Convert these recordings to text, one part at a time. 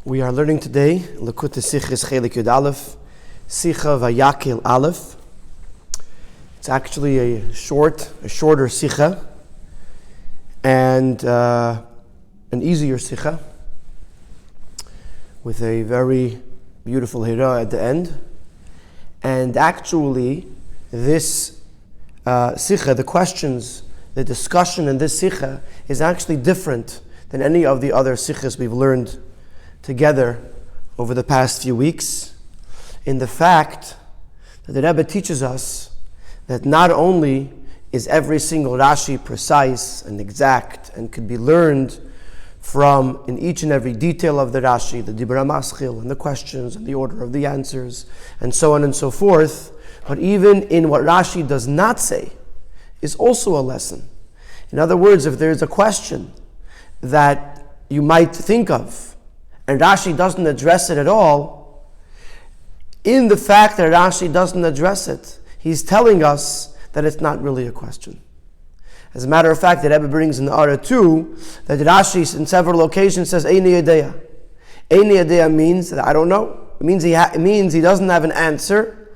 We are learning today Lekut Sichos Chelek Yud Aleph, Sicha Vayakhel Aleph. It's actually a shorter Sicha and an easier Sicha with a very beautiful Hira at the end. And actually, this Sicha, the questions, the discussion in this Sicha is actually different than any of the other Sichas we've learned together over the past few weeks, in the fact that the Rebbe teaches us that not only is every single Rashi precise and exact and could be learned from in each and every detail of the Rashi, the Dibra Maschil and the questions and the order of the answers and so on and so forth, but even in what Rashi does not say is also a lesson. In other words, if there's a question that you might think of and Rashi doesn't address it at all, in the fact that Rashi doesn't address it, he's telling us that it's not really a question. As a matter of fact, the Rebbe brings in the Ara 2 that Rashi in several locations says Eini Yadeya. Eini Yadeya means that I don't know. It means he doesn't have an answer,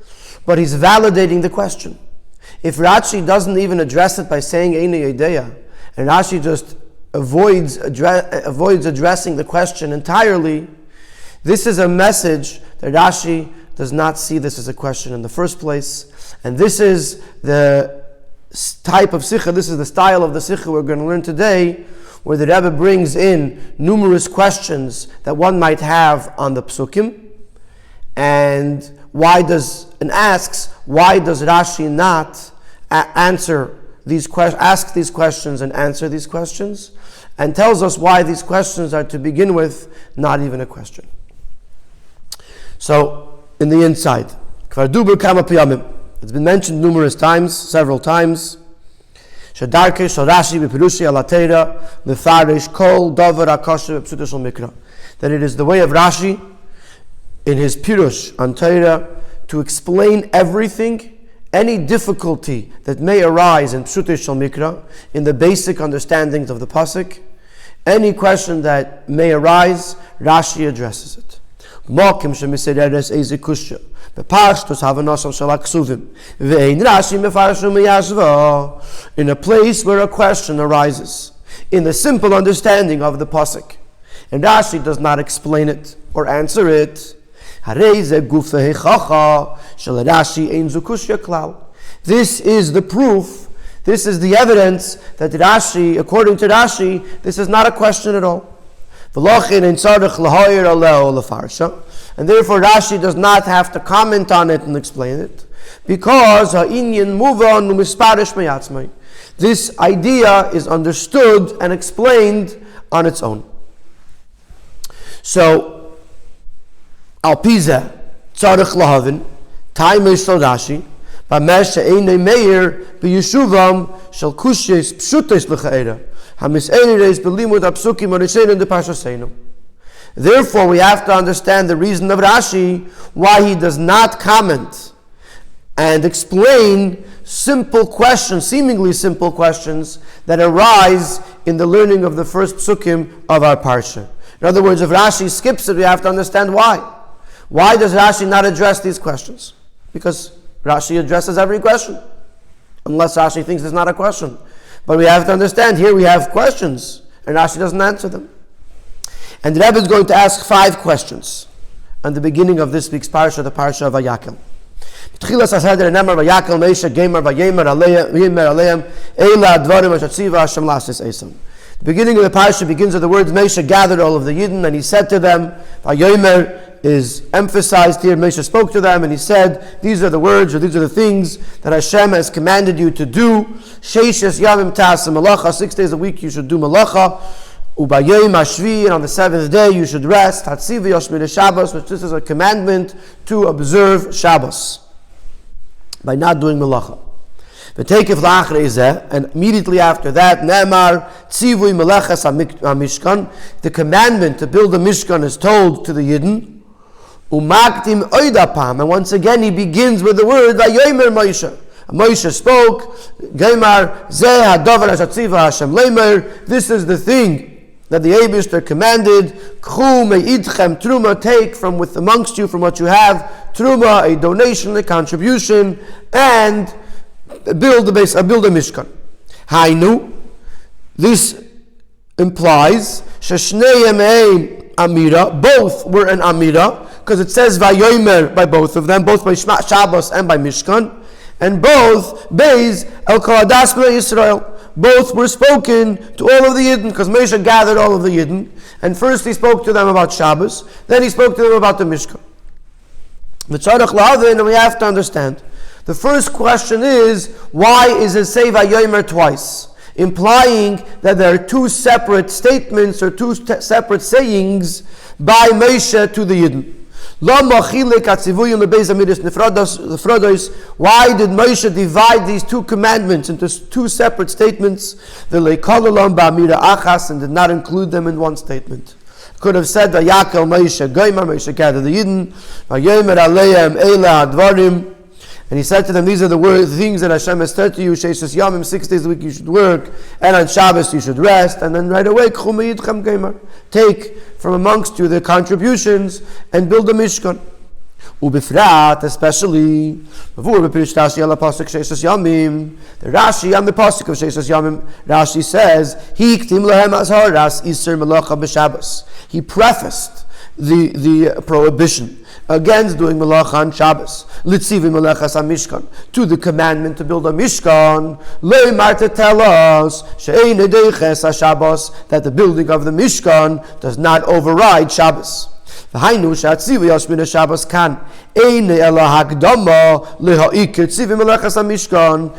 but he's validating the question. If Rashi doesn't even address it by saying Eini Yadeya, and Rashi just avoids addressing the question entirely, this is a message that Rashi does not see this as a question in the first place. And this is the type of Sikha, this is the style of the Sikha we're going to learn today, where the Rebbe brings in numerous questions that one might have on the Psukim, and asks, why does Rashi not ask these questions and answer these questions, and tells us why these questions are to begin with not even a question. So, in the inside, it's been mentioned numerous times, several times, that it is the way of Rashi in his Pirush on Torah to explain everything, any difficulty that may arise in Pshutei Shel Mikra, in the basic understandings of the Pasuk, any question that may arise, Rashi addresses it. In a place where a question arises, in the simple understanding of the Pasuk, and Rashi does not explain it or answer it, this is the proof, this is the evidence that Rashi, according to Rashi, this is not a question at all. And therefore Rashi does not have to comment on it and explain it, because this idea is understood and explained on its own. So, Al Piza, Tzarech Lahavin, Taimei Shel Rashi, Bamesh Einei Meir, B'Yeshuvam Shel Kushes Pshutes L'Chaera, HaMis'Eireis B'Limud HaPsukim HaRishein and Depashaseinu. Therefore, we have to understand the reason of Rashi why he does not comment and explain simple questions, seemingly simple questions that arise in the learning of the first psukim of our parsha. In other words, if Rashi skips it, we have to understand why. Why does Rashi not address these questions? Because Rashi addresses every question, unless Rashi thinks it's not a question. But we have to understand, here we have questions, and Rashi doesn't answer them. And the Rebbe is going to ask 5 questions on the beginning of this week's parsha, the parsha of Vayakhel. The beginning of the parsha begins with the words, Moshe gathered all of the Yidden, and he said to them, Vayomer is emphasized here. Moshe spoke to them and he said, these are the words, or these are the things that Hashem has commanded you to do. Sheishes yamim ta'aseh malacha, 6 days a week you should do malacha. Ubayom hashvi, and on the 7th day you should rest. Hatzivi yoshmir Shabbos, which this is a commandment to observe Shabbos by not doing malacha. And immediately after that, Ne'emar tzivui melechas hamishkan, the commandment to build the Mishkan is told to the Yidden. Umaktim oidapam, and once again he begins with the word Vayomer Moshe. Moshe spoke, Gemar Zeh Hadavar Hashatziva Hashem Leimer. This is the thing that the Eibishter commanded, K'chu me'idchem truma, take from with amongst you, from what you have, truma, a donation, a contribution, and build a mishkan. Hainu, this implies, sheshneim ein amira, both were an amira, because it says vayomer by both of them, both by Shabbos and by Mishkan, and both beis el kaladas b'nei Yisrael. Both were spoken to all of the Yidden, because Moshe gathered all of the Yidden, and first he spoke to them about Shabbos, then he spoke to them about the Mishkan. And we have to understand, the first question is, why is it say vayomer twice? Implying that there are two separate statements or two separate sayings by Moshe to the Yidden. Why did Moshe divide these two commandments into two separate statements and did not include them in one statement? Could have said Vayakhel Moshe gathered the Yidden, and he said to them, these are the things that Hashem has said to you, 6 days a week you should work, and on Shabbos you should rest, and then right away, take from amongst you the contributions and build a Mishkan. Ubifrat, especially, the Rashi on the Pasuk of Sheishas Yamim, Rashi says, he prefaced the prohibition against doing malacha on Shabbos, litzivim malachas mishkan, to the commandment to build a mishkan, leimar, to tell us she'ein edeiches Shabbos, that the building of the mishkan does not override Shabbos. V'hainu she'atzivi yashmin Shabbos kan ein ela hakdama lehaikir tzivim malachas mishkan,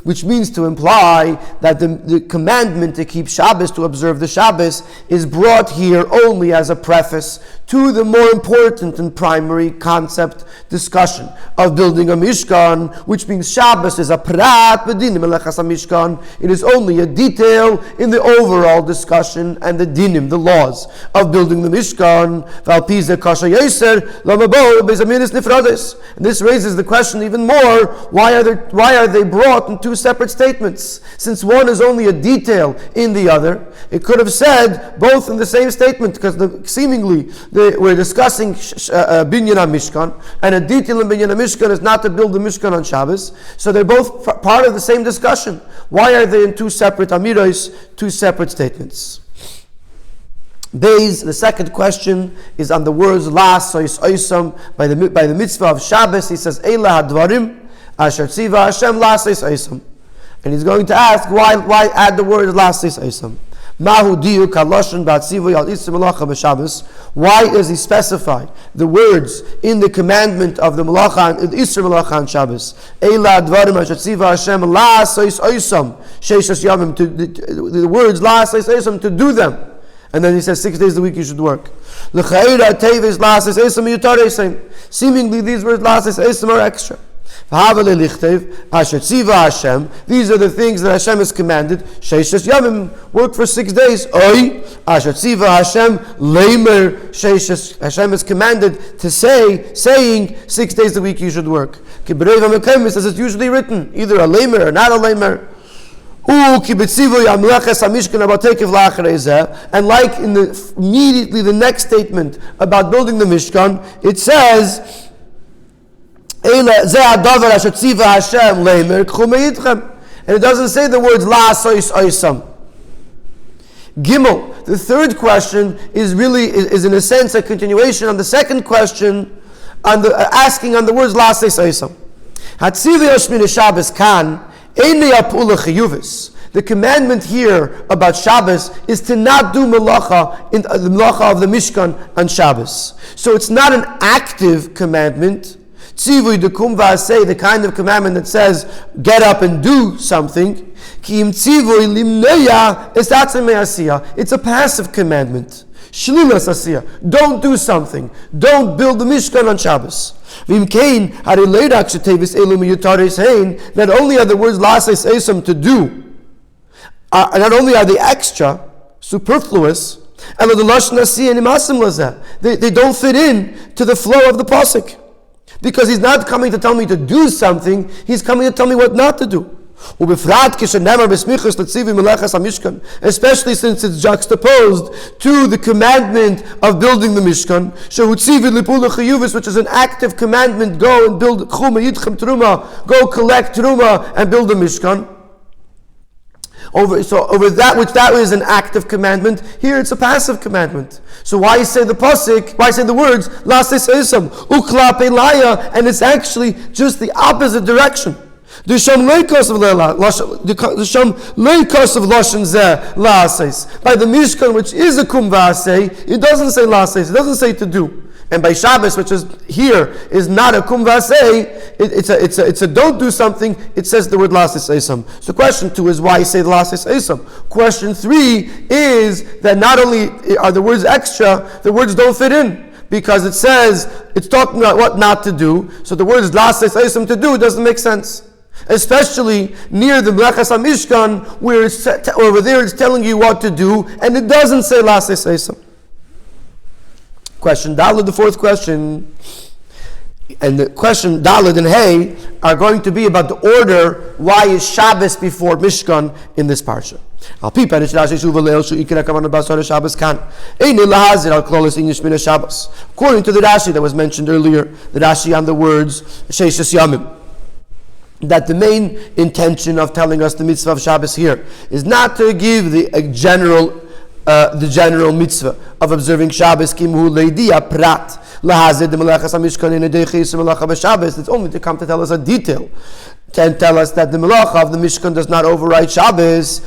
which means to imply that the commandment to keep Shabbos, to observe the Shabbos, is brought here only as a preface to the more important and primary concept discussion of building a Mishkan, which means Shabbos is a prat b'dinim melechas Mishkan. It is only a detail in the overall discussion and the dinim, the laws of building the Mishkan. And this raises the question even more, why are they brought in two separate statements? Since one is only a detail in the other, it could have said both in the same statement, because seemingly we're discussing Binyan HaMishkan, and a detail in Binyan HaMishkan is not to build the Mishkan on Shabbos, so they're both part of the same discussion. Why are they in two separate amiros, two separate statements? The second question is on the words La Sois Oisam, by the mitzvah of Shabbos. He says Eila Hadvarim Asher Tziva Hashem La Sois Oisam, and he's going to ask why add the word La Sois Oisam. Mahu diuk haloshen ba'tzivu al isur malacha b'Shabbos. Why does he specify the words in the commandment of the malacha, the isur malacha on Shabbos? Eila advarim asher tziva Hashem la sois oisam sheishas yamim, the words la sois oisam, to do them. And then he says 6 days a week you should work. L'chaira tevis la sois oisam yutaresim. Seemingly these words la sois oisam are extra. These are the things that Hashem has commanded. Sheishas Yamim, work for 6 days. Hashem has commanded to saying 6 days a week you should work. As it's usually written, either a lamer or not a lamer. And like in immediately the next statement about building the Mishkan, it says, and it doesn't say the words La Sois Oisam. Gimel, the third question is in a sense a continuation on the second question, on the asking on the words La Sois Oisam. The commandment here about Shabbos is to not do malacha in the malacha of the Mishkan on Shabbos. So it's not an active commandment. Tzivui dekum v'aseh, the kind of commandment that says, get up and do something. Ki im tzivui limneya esatzim me'asiyah. It's a passive commandment. Shlilas asiyah. Don't do something. Don't build the Mishkan on Shabbos. V'im kein hari leidak shetevis elu miyutaris hein. Not only are the words lases esam to do, not only are they extra, superfluous, and the lashon asiyah nimasim lazeh. They don't fit in to the flow of the pasuk. Because he's not coming to tell me to do something, he's coming to tell me what not to do. Especially since it's juxtaposed to the commandment of building the Mishkan, which is an active commandment, go and build Truma, go collect Truma and build the Mishkan. Over that which that is an active commandment, here it's a passive commandment. So why say the pasuk? Why say the words Lasesam Ukla Pelaya? And it's actually just the opposite direction. The sham leikos of lashon zeh laases. By the Mishkan, which is a kum v'aseh, it doesn't say laases. It doesn't say to do. And by Shabbos, which is here, is not a kum v'aseh. It's a don't do something. It says the word laases esam. So question 2 is why say the laases esam. Question 3 is that not only are the words extra, the words don't fit in. Because it says it's talking about what not to do. So the words laases esam to do doesn't make sense. Especially near the Melechas HaMishkan, where it's over there it's telling you what to do, and it doesn't say Lasei Seisam. Question Daled, the fourth question, and the question Daled and Hey are going to be about the order. Why is Shabbos before Mishkan in this parsha? According to the Rashi that was mentioned earlier, the Rashi on the words Sheishes Yamim, that the main intention of telling us the mitzvah of Shabbos here is not to give the general mitzvah of observing Shabbos. It's only to come to tell us a detail, to tell us that the melacha of the Mishkan does not override Shabbos.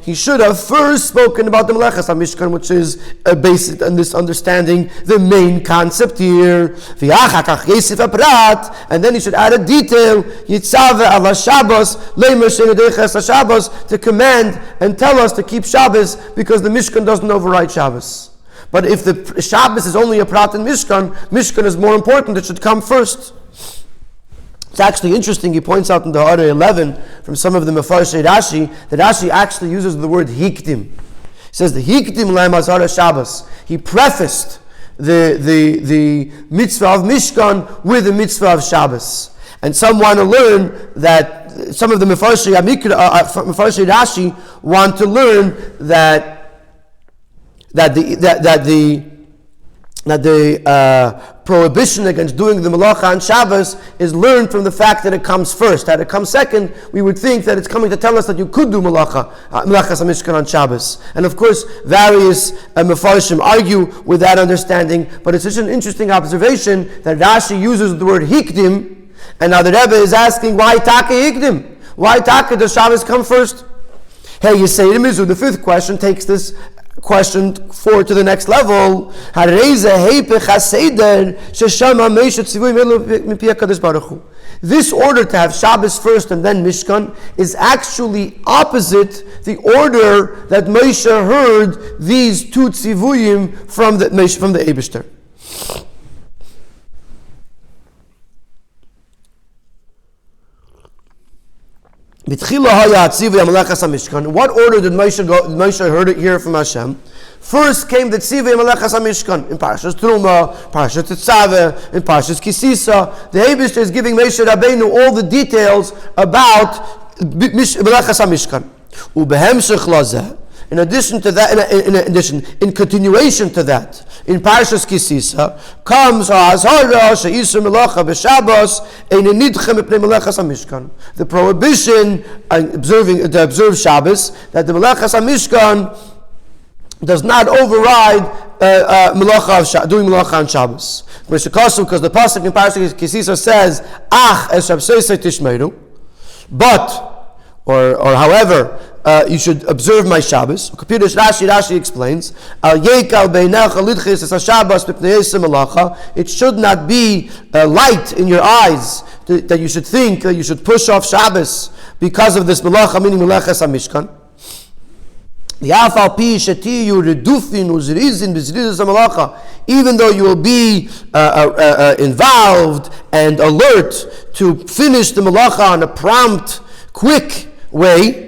He should have first spoken about the melechas HaMishkan, which is based on this understanding, the main concept here. And then he should add a detail, to command and tell us to keep Shabbos, because the Mishkan doesn't override Shabbos. But if the Shabbos is only a prat in Mishkan, Mishkan is more important, it should come first. It's actually interesting, he points out in the Gourarie 11, from some of the Mefarshei Rashi, that Rashi actually uses the word hikdim. He says the hikdim laim azara Shabbos. He prefaced the mitzvah of Mishkan with the mitzvah of Shabbos. And some want to learn that, some of the Mefarshei Rashi want to learn that the prohibition against doing the melacha on Shabbos is learned from the fact that it comes first. Had it come second, we would think that it's coming to tell us that you could do melachas HaMishkan on Shabbos. And of course, various Mefarshim argue with that understanding, but it's such an interesting observation that Rashi uses the word hikdim, and now the Rebbe is asking, why taka hikdim? Why taka does Shabbos come first? Hey, you say Mizu, the fifth question takes this question 4 to the next level. This order to have Shabbos first and then Mishkan is actually opposite the order that Moshe heard these 2 tzivuyim from the Eibishter. What order did Moshe heard it here from Hashem? First came the Tzivei Melechas HaMishkan in Parshas Truma, Parshas Tetzaveh, in Parshas Kisisa. The Eibishter is giving Moshe Rabbeinu all the details about Melechas HaMishkan. Ubehemshech lazeh. In addition to that, in continuation to that, in Parshas Kisisa comes the prohibition to observe Shabbos, that the Melechas HaMishkan does not override doing melacha on Shabbos. Because the pasuk in Parshas Kisisa says, "Ach es Shabbosei tishmeru," but or however, you should observe my Shabbos. Rashi explains, it should not be light in your eyes that you should think that you should push off Shabbos because of this melacha, meaning melechas HaMishkan. Even though you will be involved and alert to finish the melacha on a prompt, quick way,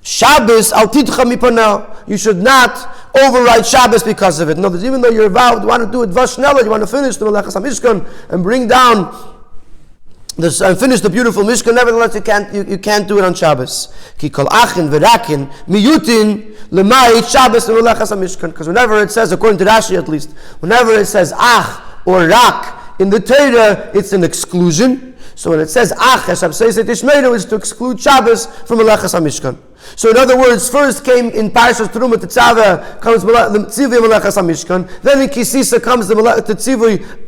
Shabbos al tidcha mipanah, you should not override Shabbos because of it. In other words, even though you're vowed, you want to do it vashnela, you want to finish the melechas HaMishkan and bring down and finish the beautiful Mishkan. Nevertheless, you can't do it on Shabbos. Ki kol achin v'rakin miyutin l'mayit Shabbos v'melechas HaMishkan. Because whenever it says, according to Rashi at least, whenever it says ach or rak in the Torah, it's an exclusion. So when it says ach Hashem says it Ishmeinu, is to exclude Shabbos from melechas HaMishkan. So in other words, first came in Parshas Teruma Tetzaveh comes the tzivui melechas HaMishkan. Then in Kisisa comes the tzivui.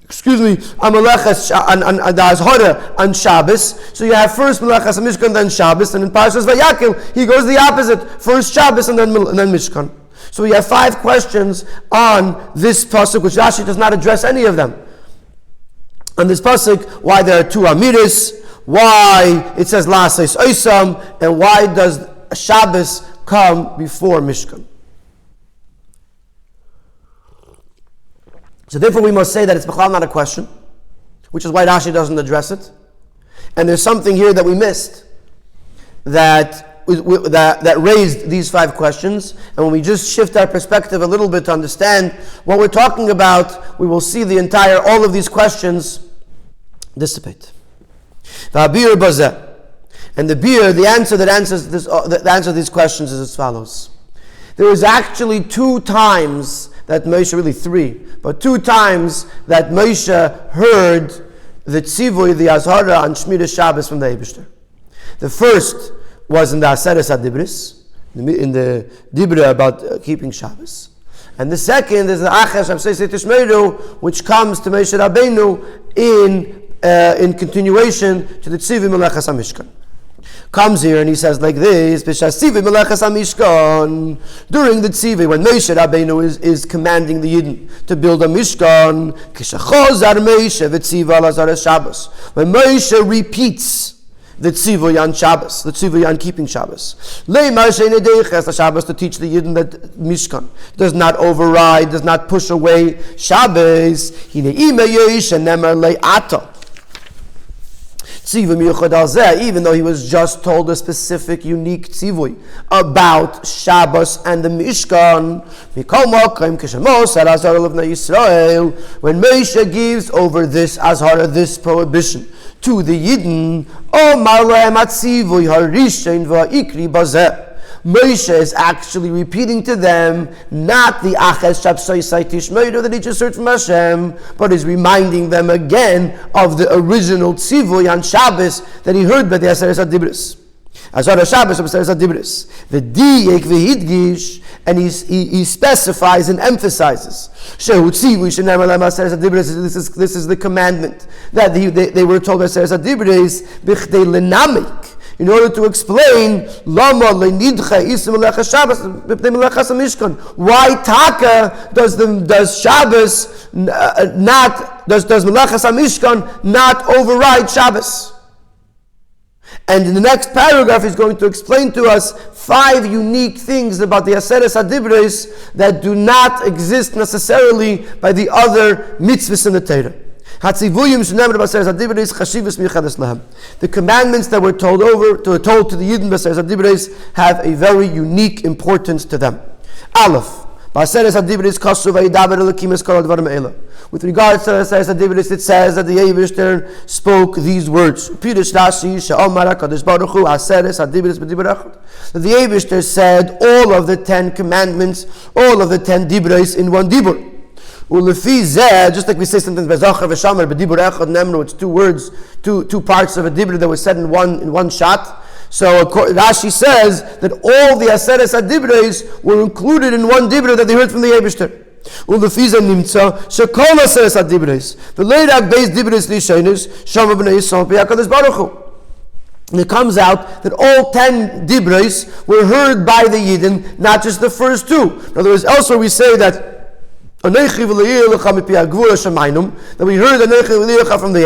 Amalechas and the Azhara on Shabbos. So you have first Melechas Mishkan, then Shabbos, and in Parshas Vayakhel he goes the opposite: first Shabbos and then Mishkan. So we have 5 questions on this pasuk, which Rashi does not address any of them. On this pasuk, why there are 2 Amiris, why it says La'asais Oisam, and why does Shabbos come before Mishkan? So therefore we must say that it's b'chlal not a question, which is why Rashi doesn't address it. And there's something here that we missed that raised these 5 questions. And when we just shift our perspective a little bit to understand what we're talking about, we will see all of these questions dissipate. And the answer that answers these questions is as follows. There is actually 2 times that Moshe, really 3, but 2 times that Moshe heard the tzivui, the azhara on Shmiras Shabbos from the Eibishter. The first was in the Aseres HaDibros, in the Dibra about keeping Shabbos. And the second is the Achash Avseis Tishmeru, which comes to Moshe Rabbeinu in continuation to the tzivui Melechas HaMishkan. Comes here and he says like this: during the tzivui, when Moshe Rabbeinu is commanding the Yidden to build a Mishkan, when Moshe repeats the tzivui on Shabbos, the tzivui on keeping Shabbos, the Shabbos to teach the Yidden that Mishkan does not override, does not push away Shabbos. Even though he was just told a specific, unique tzivui about Shabbos and the Mishkan, when Moshe gives over this azhara, this prohibition to the Yidden, Moshe is actually repeating to them not the Aches Shabsai Tishmeru that he just heard from Hashem, but is reminding them again of the original tzivui on Shabbos that he heard by the Aseres HaDibros. Azhara Shabbos Aseres HaDibros. V'diyek v'hidgish, and he specifies and emphasizes. Shehu tzivui shenemar lem Aseres HaDibros. This is the commandment that they were told by Aseres HaDibros b'chdei lenamik, in order to explain lama lenidcha isim melechas Shabbos b'pnei melechas HaMishkan. Why taka does Shabbos does melechas HaMishkan not override Shabbos? And in the next paragraph, he's going to explain to us 5 unique things about the Aseres HaDibros that do not exist necessarily by the other mitzvahs in the Torah. The commandments that were told to the Yidden B'Aseres HaDibros have a very unique importance to them. Aleph. With regards to the Aseres HaDibros, it says that the Eibishter spoke these words. That the Eibishter said all of the 10 commandments, all of the 10 Dibros in one Dibur. Just like we say sometimes by Zachar v'Shamar, b'dibur echad nemru, it's 2 words, two parts of a dibur that was said in one shot. So Rashi says that all the Aseres HaDibros were included in one dibur that they heard from the Eibishter. Ulefiza nimtza shekol Aseres HaDibros v'leirak beis dibros lishonos shama b'nei Yisrael b'yakadosh Baruch Hu. And it comes out that all 10 dibros were heard by the Yidden, not just the first 2. In other words, elsewhere we say that we heard from the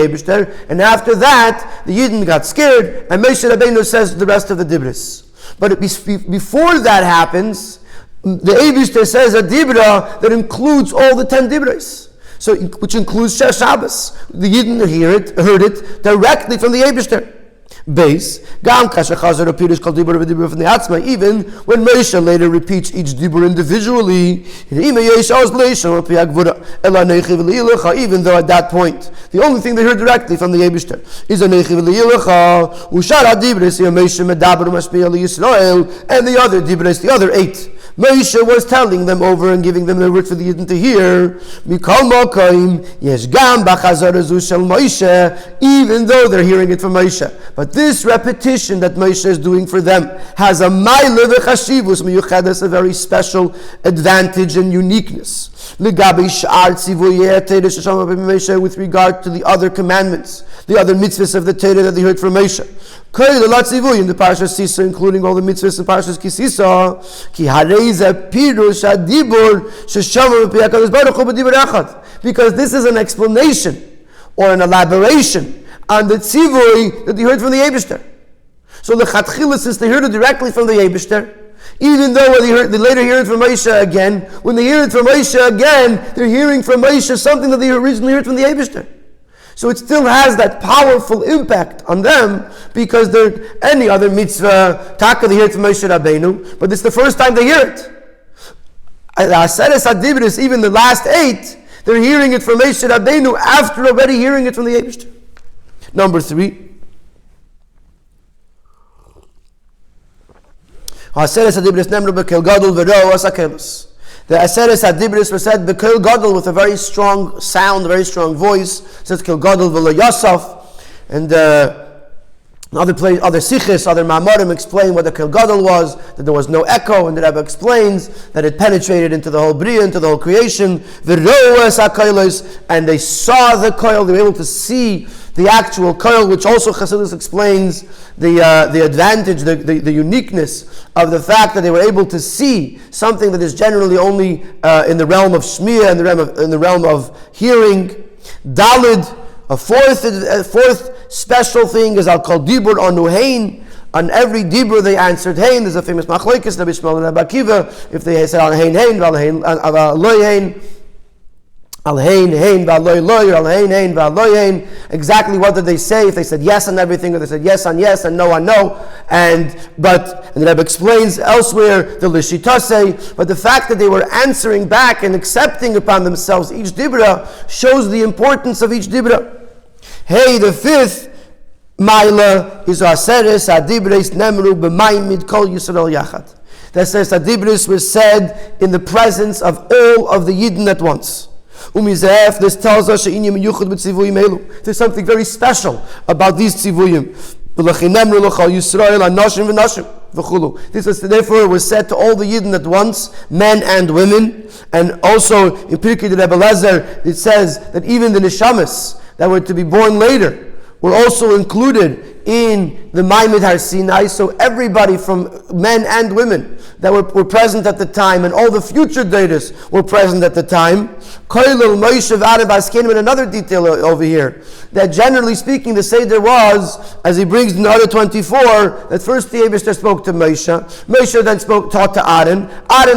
Eibishter, and after that the Yidden got scared, and Moshe Rabbeinu says the rest of the dibros. But before that happens, the Eibishter says a dibra that includes all the 10 dibros, so which includes Shabbos. The Yidden heard it directly from the Eibishter. Base. Even when Moshe later repeats each dibur individually, even though at that point the only thing they heard directly from the Eibishter is and the other dibres, the other 8. Moshe was telling them over and giving them the word for the Yidden to hear. Even though they're hearing it from Moshe. But this repetition that Moshe is doing for them has a ma'ila v'chashivus miyuchedes, a very special advantage and uniqueness. With regard to the other commandments, the other mitzvahs of the Torah that they heard from Moshe. In the Parashas Sisa, including all the mitzvahs in Parashas Kisisa, because this is an explanation or an elaboration on the tzivui that they heard from the Eibishter. So the Chatchila, since they heard it directly from the Eibishter, even though they later hear it from Moshe again, when they hear it from Moshe again, they're hearing from Moshe something that they originally heard from the Eibishter. So it still has that powerful impact on them, because they're any other mitzvah, taka, they hear it from Moshe Rabbeinu, but it's the first time they hear it. Even the last 8, they're hearing it from Moshe Rabbeinu after already hearing it from the Eibishter. Number 3. The Aseres HaDibris were said Bekel Gadol with a very strong sound, a very strong voice. It says Kel Gadol v'lo Yosef. And other sikhs, other ma'amorim explain what the Kel Gadol was, that there was no echo, and the Rebbe explains that it penetrated into the whole Bria, into the whole creation. And they saw the koil, they were able to see the actual koil, which also Chassidus explains the advantage, the uniqueness of the fact that they were able to see something that is generally only in the realm of shmiya, in the realm of hearing. Dalid, a fourth special thing is al kol dibur anu hein. On every dibur they answered hein. There's a famous machlokes, Rabbi Shmuel and Rabbi Akiva, if they said al hein hein, al hein loy hein. Al hein hein v'aloy loy, al hein hein v'aloy hein. Exactly what did they say? If they said yes on everything, or they said yes on yes and no on no, and the Rebbe explains elsewhere the lishitase. But the fact that they were answering back and accepting upon themselves each dibra shows the importance of each dibra. Hey, the 5th Maila is Aseres HaDibris Nemru B'maimid Kol Yisrael Yachad. That says HaDibris was said in the presence of all of the Yidden at once. This tells us there's something very special about these tzivuyim. Therefore it was said to all the Yidden at once, men and women. And also in Pirkei de Rebbe Lezer it says that even the neshamas that were to be born later were also included in the Maimid Har Sinai. So everybody from men and women that were present at the time, and all the future datas were present at the time. And another detail over here, that generally speaking the Seder was, as he brings in Order 24, that first the Eibishter spoke to Moshe, Moshe then taught to Aaron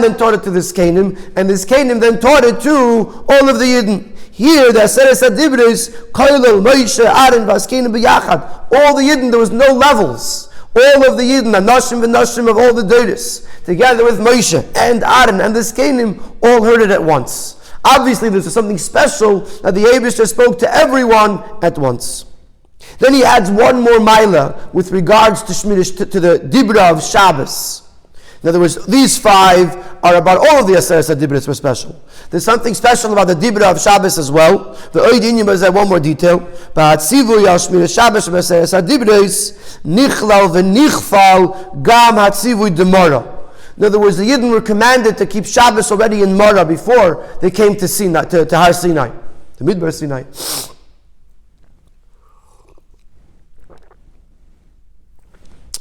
then taught it to the Zkenim, and the Zkenim then taught it to all of the Yidden. Here, the Aseres HaDibris, Koilel, Moshe, Aaron, Vaskenim, B'yachad, all the Yidden, there was no levels. All of the Yidden, Anashim v'Nashim of all the Doris, together with Moshe and Aaron and the Zkenim, all heard it at once. Obviously, there's something special that the Eibishter spoke to everyone at once. Then he adds one more Maila with regards to the Dibra of Shabbos. In other words, these 5 are about all of the Aseres HaDibros were special. There's something special about the Dibra of Shabbos as well. The Oid Inyim is one more detail. Ba'atzivu yashmir Shabbos v'Aseres HaDibros nichlal v'nichfal gam hatzivu demora. In other words, the Yidden were commanded to keep Shabbos already in Mara before they came to Sinai, to Har Sinai, to Midbar Sinai.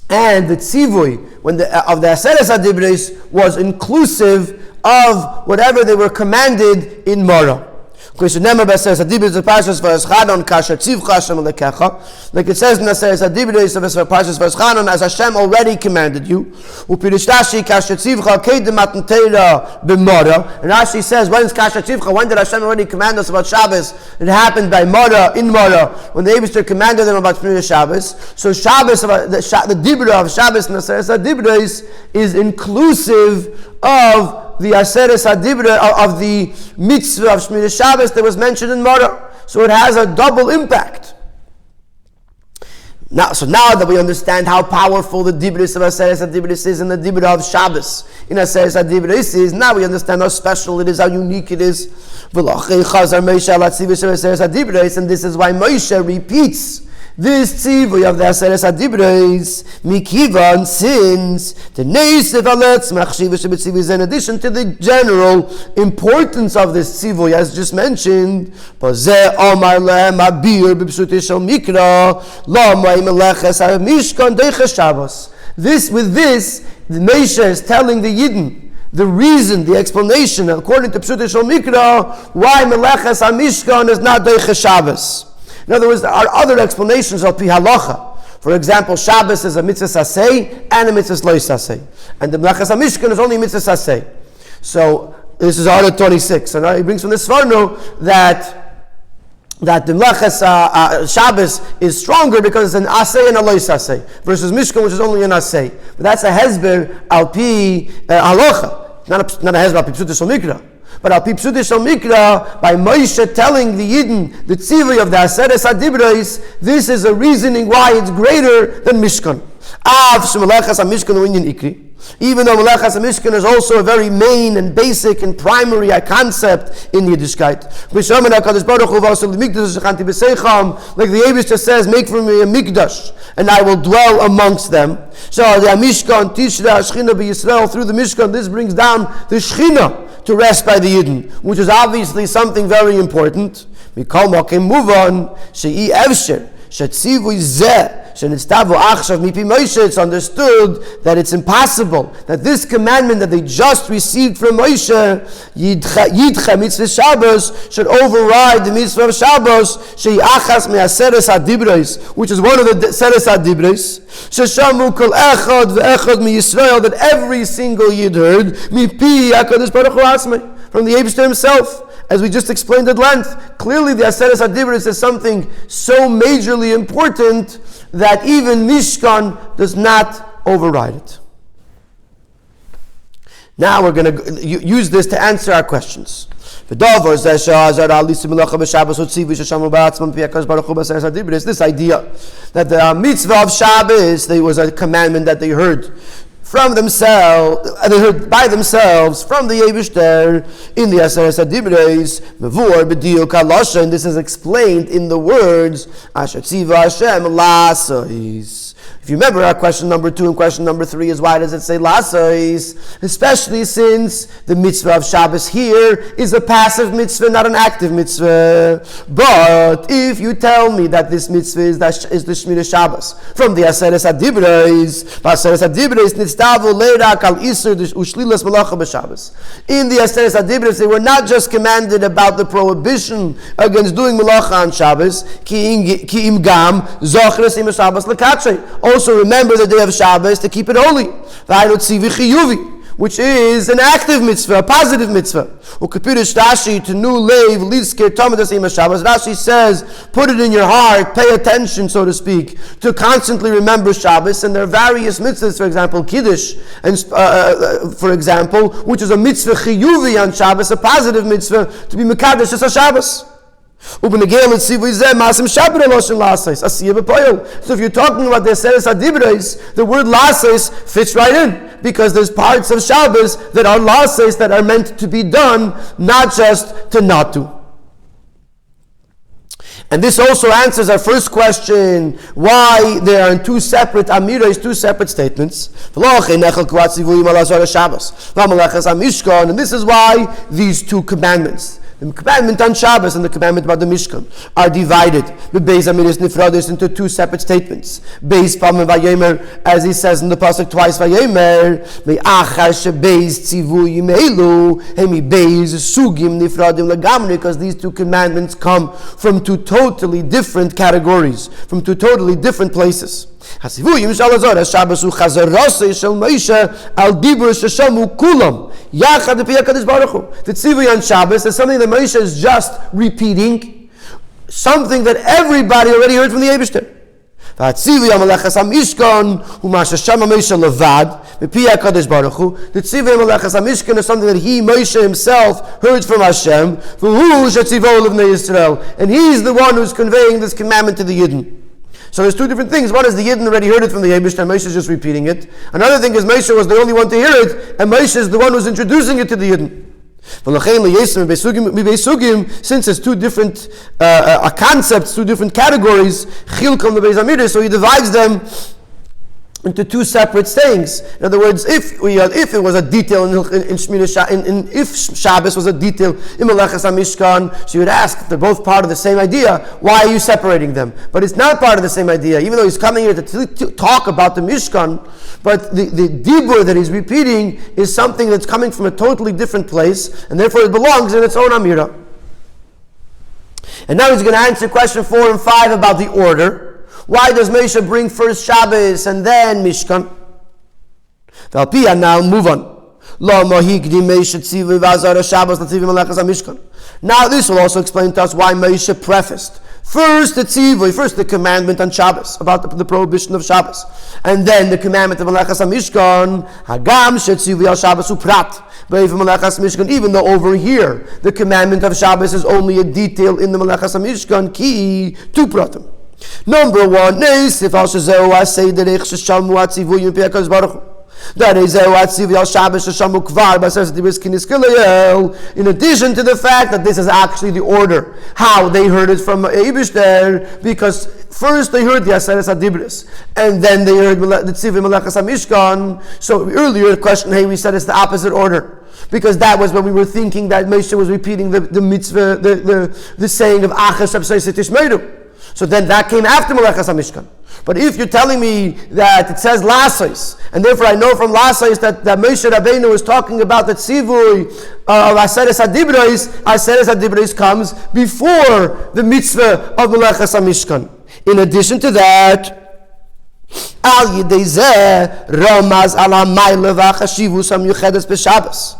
And the tzivui of the Aseres HaDibros was inclusive of whatever they were commanded in Mara. Like it says in the Aseret Adibros of Parshas Vaychanan, as Hashem already commanded you. And Rashi says, when is Kasher Tzivcha? When did Hashem already command us about Shabbos? It happened by Mora, in Mora, when the Eibishter commanded them about Shmini Shabbos. So Shabbos, the Dibra of Shabbos and Aseret Adibros is inclusive of the Aseret Adibra, of the mitzvah of Shmini Shabbos that was mentioned in Mora. So it has a double impact. Now that we understand how powerful the Dibris of Aseret Adibros is and the Dibra of Shabbos in Aseret Adibros is, now we understand how special it is, how unique it is. And this is why Moshe repeats this tzivui of the Aseret Adibros, mikivan, since the neisiv aletz machshiva shebetzivui is in addition to the general importance of this tzivui as just mentioned. Pozeh omar lehem abir b'pshuti shel mikra lo ma'im eleches ha-mishkan deiches Shabbos. With this, the Moshe is telling the Yidden the reason, the explanation, according to Pshuti Shel Mikra, why Meleches HaMishkan is not deiches Shabbos. In other words, there are other explanations of Pi Halacha. For example, Shabbos is a mitzvah saseh and a mitzvah lo saseh. And the Meleches HaMishkan is only a mitzvah saseh. So, this is Arah 26. So now he brings from the Svarno that the Meleches Shabbos is stronger because it's an aseh and a lo saseh, versus Mishkan, which is only an aseh. But that's a hezber al pi halacha, not a hezber al pi pshuti shel mikra. But al pi pshuti shel mikra, by Moshe telling the Yidden the tzivui of the Aseret Adibros, this is a reasoning why it's greater than Mishkan. Even though Meleches HaMishkan is also a very main and basic and primary concept in Yiddishkeit. Like the Eibishter says, make for me a mikdash, and I will dwell amongst them. So the Mishkan, Tishra, Shechina b'Yisrael, through the Mishkan, this brings down the Shechina to rest by the Yidden, which is obviously something very important. Move on, She'i Evsher, Shetzivui Zeh, it's understood that it's impossible that this commandment that they just received from Moshe, Yidcha mitzvah Shabbos, should override the mitzvah of Shabbos, she'achas me'aseres hadibros, which is one of the seres hadibros, she'shamu kol echad ve'echad mi'Yisrael, that every single Yid heard, mipi HaKadosh Baruch Hu asmei, from the Eibishter himself. As we just explained at length, clearly the Aseret Adibros is something so majorly important that even Mishkan does not override it. Now we're going to use this to answer our questions. This idea that the mitzvah of Shabbos, there was a commandment that they heard from themselves, they heard by themselves from the Eibishter in the Aseret Adibros, Mevur b'diuk halosha, and this is explained in the words Asher tziva Hashem lasois. If you remember, our question number 2 and question number 3 is why does it say lasois? Especially since the mitzvah of Shabbos here is a passive mitzvah, not an active mitzvah. But if you tell me that this mitzvah is the Shmini Shabbos from the Aseret Adibros, Aseret Adibros nitztavu leirak al isur ushlilas malacha b'Shabbos. In the Aseret Adibros, they were not just commanded about the prohibition against doing malacha on Shabbos, ki im gam zochres im Shabbos lekatche. Also remember the day of Shabbos to keep it holy. Which is an active mitzvah, a positive mitzvah. Rashi says, put it in your heart, pay attention, so to speak, to constantly remember Shabbos. And there are various mitzvahs, for example, Kiddush, and for example, which is a mitzvah chiyuvi on Shabbos, a positive mitzvah, to be mekadosh as a Shabbos. So if you're talking about the Aseret Adibros, the word lases fits right in, because there's parts of Shabbos that are lases that are meant to be done, not just to not do. And this also answers our first question, why there are two separate amiras, two separate statements. And this is why these two commandments, The commandment on Shabbos and the commandment about the Mishkan are divided into two separate statements. Beis Pamim Vayomer, as he says in the pasuk twice, Vayomer me'achar shebeis tzivuyim elu hemi beis sugim nifradim legamri, because these two commandments come from two totally different categories, from two totally different places. Hasivuyim shal azor Shabbos uchazarose shel Moshe al dibur sheshamu kulam yachad pi HaKadosh Baruch Hu. The tzivui on Shabbos is something that Moshe is just repeating, something that everybody already heard from the Eibishter. V'hatzivui amalechas hamishkan u'masha shama Moshe levad pi HaKadosh Baruch Hu. The tzivui amalechas hamishkan is something that Moshe himself heard from Hashem. V'hu shetzivou l'bnei Yisrael, and he's the one who's conveying this commandment to the Yidden. So there's two different things. One is the Yidden already heard it from the Eibush, and Moshe is just repeating it. Another thing is Moshe was the only one to hear it, and Moshe is the one who's introducing it to the Yidden. Since it's two different concepts, two different categories, so he divides them into two separate sayings. In other words, if it was a detail if Shabbos was a detail in Melechas HaMishkan, so you would ask, if they're both part of the same idea, why are you separating them? But it's not part of the same idea, even though he's coming here to talk about the Mishkan, but the dibur that he's repeating is something that's coming from a totally different place, and therefore it belongs in its own Amira. And now he's going to answer question 4 and 5 about the order. Why does Moshe bring first Shabbos and then Mishkan? Now move on. Now this will also explain to us why Moshe prefaced first the tzivui, first the commandment on Shabbos, about the prohibition of Shabbos, and then the commandment of Melechas HaMishkan, Hagam shetzivui al Shabbos uprat, even though over here the commandment of Shabbos is only a detail in the Melechas HaMishkan, ki tu pratim. Number 1, that is Shabbos in addition to the fact that this is actually the order, how they heard it from Eibishter, because first they heard the Aseres HaDibros, and then they heard the Tzivui Melechas HaMishkan. So earlier the question, we said it's the opposite order, because that was when we were thinking that Moshe was repeating the mitzvah, the saying of Achas Absei Tishmeru. So then that came after Melechas HaMishkan. But if you're telling me that it says Lasais, and therefore I know from Lasais that Moshe Rabbeinu is talking about the tzivui of Aseres HaDibros comes before the mitzvah of Melechas HaMishkan. In addition to that, Al Yidei Zeh Ramaz Ala Ma'ila V'Chashivus HaMiyuchedes B'Shabbos.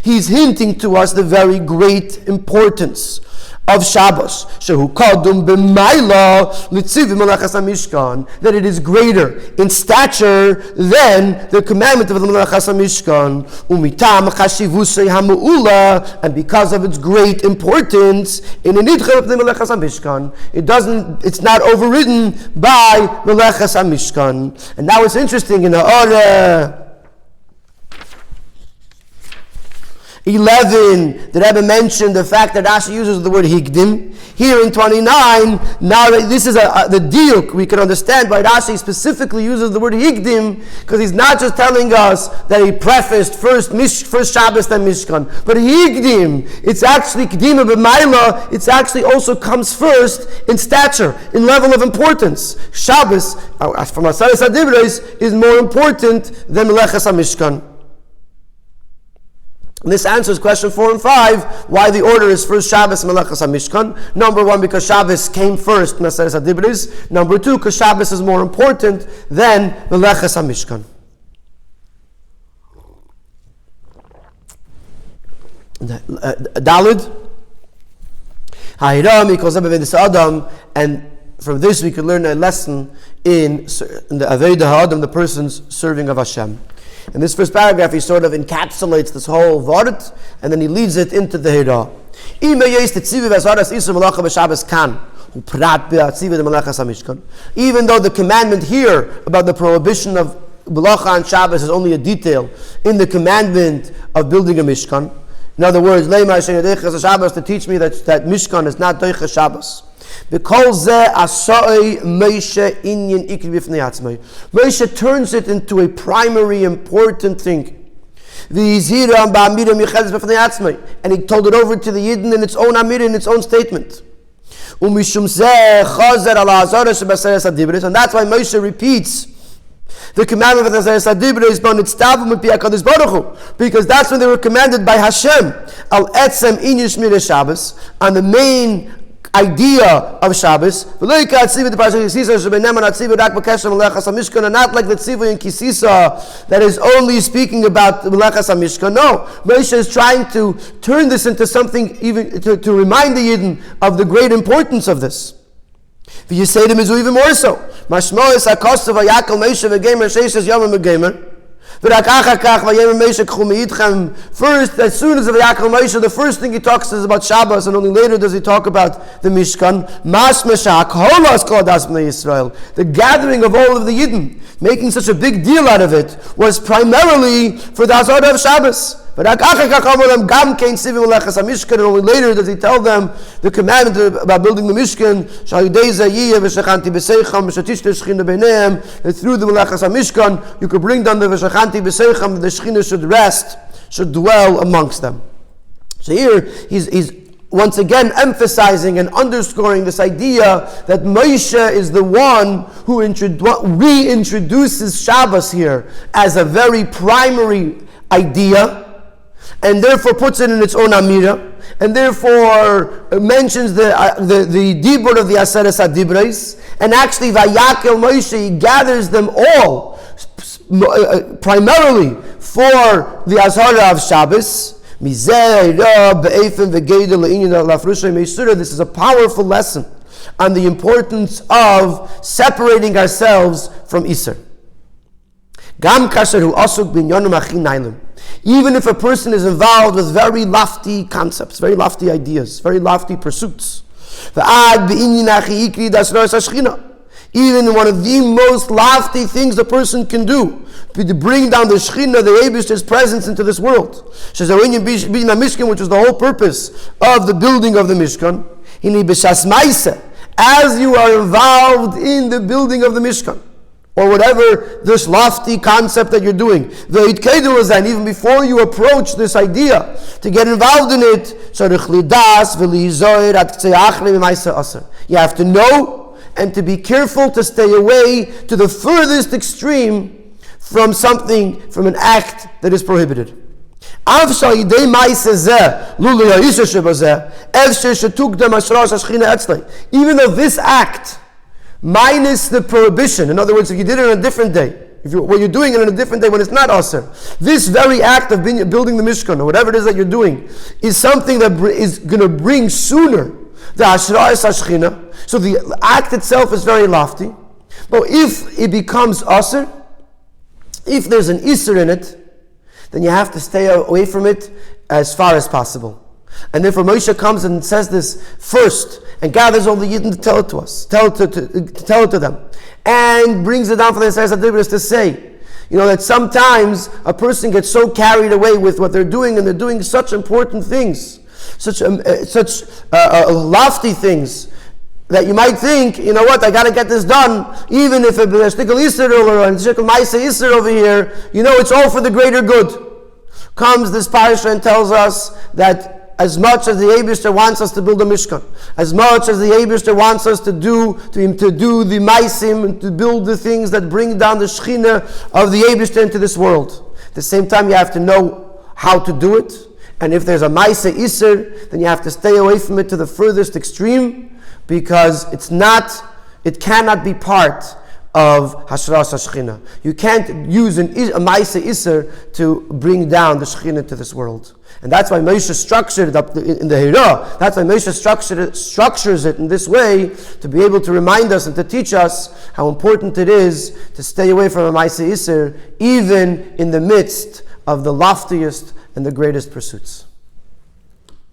He's hinting to us the very great importance of Shabbos, shehu kadum b'mayla l'tzivui Melechas HaMishkan, that it is greater in stature than the commandment of the Melechas HaMishkan, umitam chashivusei hamu'ula, and because of its great importance in a nidcha of the Melechas HaMishkan, it's not overridden by Melechas HaMishkan. And now it's interesting in the order 11, the Rebbe mentioned the fact that Rashi uses the word higdim. Here in 29, now that this is the diuk, we can understand why Rashi specifically uses the word higdim, because he's not just telling us that he prefaced first Shabbos then Mishkan, but higdim, it's actually kedima b'mayla, it's actually also comes first in stature, in level of importance. Shabbos, from Aseres HaDibros, is more important than Melechas HaMishkan. And this answers question 4 and 5, why the order is first Shabbos and Melechas HaMishkan. Number 1, because Shabbos came first in Aseres HaDibros. Number 2, because Shabbos is more important than Melechas HaMishkan. Dalid, and from this we could learn a lesson in the Aveda Ha'adam, the person's serving of Hashem. In this first paragraph, he sort of encapsulates this whole Vart, and then he leads it into the Hira. Even though the commandment here about the prohibition of Belacha on Shabbos is only a detail in the commandment of building a Mishkan. In other words, to teach me that Mishkan is not Doicha Shabbos. Moshe turns it into a primary important thing. And he told it over to the Yidden in its own Amir, in its own statement. And that's why Moshe repeats the commandment of the Sadibris, because that's when they were commanded by Hashem al etzem inish mir Shabbos, on the main idea of Shabbos, and not like the tzivui in Kisisa that is only speaking about Melechas HaMishkan. No, Moshe is trying to turn this into something, even to remind the Yidden of the great importance of this. You say to him is even more so. Mashmo is hakosav Vayakhel Moshe v'gemer sheishes yomim v'gemer. First, as soon as Vayakhel Moshe, the first thing he talks is about Shabbos, and only later does he talk about the Mishkan. The gathering of all of the Yidden, making such a big deal out of it, was primarily for the Hazara of Shabbos. And only later does he tell them the commandment about building the Mishkan, that through the Melechas HaMishkan you could bring down the V'shachanti B'seicham, the Shechina should rest, should dwell amongst them. So here he's once again emphasizing and underscoring this idea that Moshe is the one who reintroduces Shabbos here as a very primary idea, and therefore puts it in its own Amira, and therefore mentions the Dibur of the Aseres HaDibros, and actually Vayakhel Moshe gathers them all primarily for the Azhara of Shabbos. This is a powerful lesson on the importance of separating ourselves from Isser. Even if a person is involved with very lofty concepts, very lofty ideas, very lofty pursuits. Even one of the most lofty things a person can do, to bring down the Shekhinah, the Eibishter's presence into this world. Which is the whole purpose of the building of the Mishkan. As you are involved in the building of the Mishkan, or whatever this lofty concept that you're doing, and even before you approach this idea to get involved in it, you have to know and to be careful to stay away to the furthest extreme from something, from an act that is prohibited. Even though this act, minus the prohibition, in other words, if you did it on a different day, what you're doing it on a different day when it's not Aser, this very act of building the Mishkan, or whatever it is that you're doing, is something that is going to bring sooner the Hashra'as HaShechina. So the act itself is very lofty, but if it becomes Aser, if there's an Isser in it, then you have to stay away from it as far as possible. And therefore Moshe comes and says this first, and gathers all the Yidden to tell it to us, tell it to them, and brings it down for the Aseres HaDibros to say, that sometimes a person gets so carried away with what they're doing, and they're doing such important things, such lofty things, that you might think, I got to get this done, even if a shtickle Yisr or a shtickle Maisa Yisr over here, it's all for the greater good. Comes this parasha and tells us that as much as the Eibishter wants us to build a Mishkan, as much as the Eibishter wants us to do the Maisim, and to build the things that bring down the Shechina of the Eibishter into this world, at the same time you have to know how to do it, and if there's a Maisa Isser, then you have to stay away from it to the furthest extreme, because it cannot be part of Hashras HaShechina. You can't use a Maisa Isser to bring down the Shechina to this world. And that's why Moshe structured it up in the Hira. That's why Moshe structures it in this way, to be able to remind us and to teach us how important it is to stay away from a Maisa Isser, even in the midst of the loftiest and the greatest pursuits.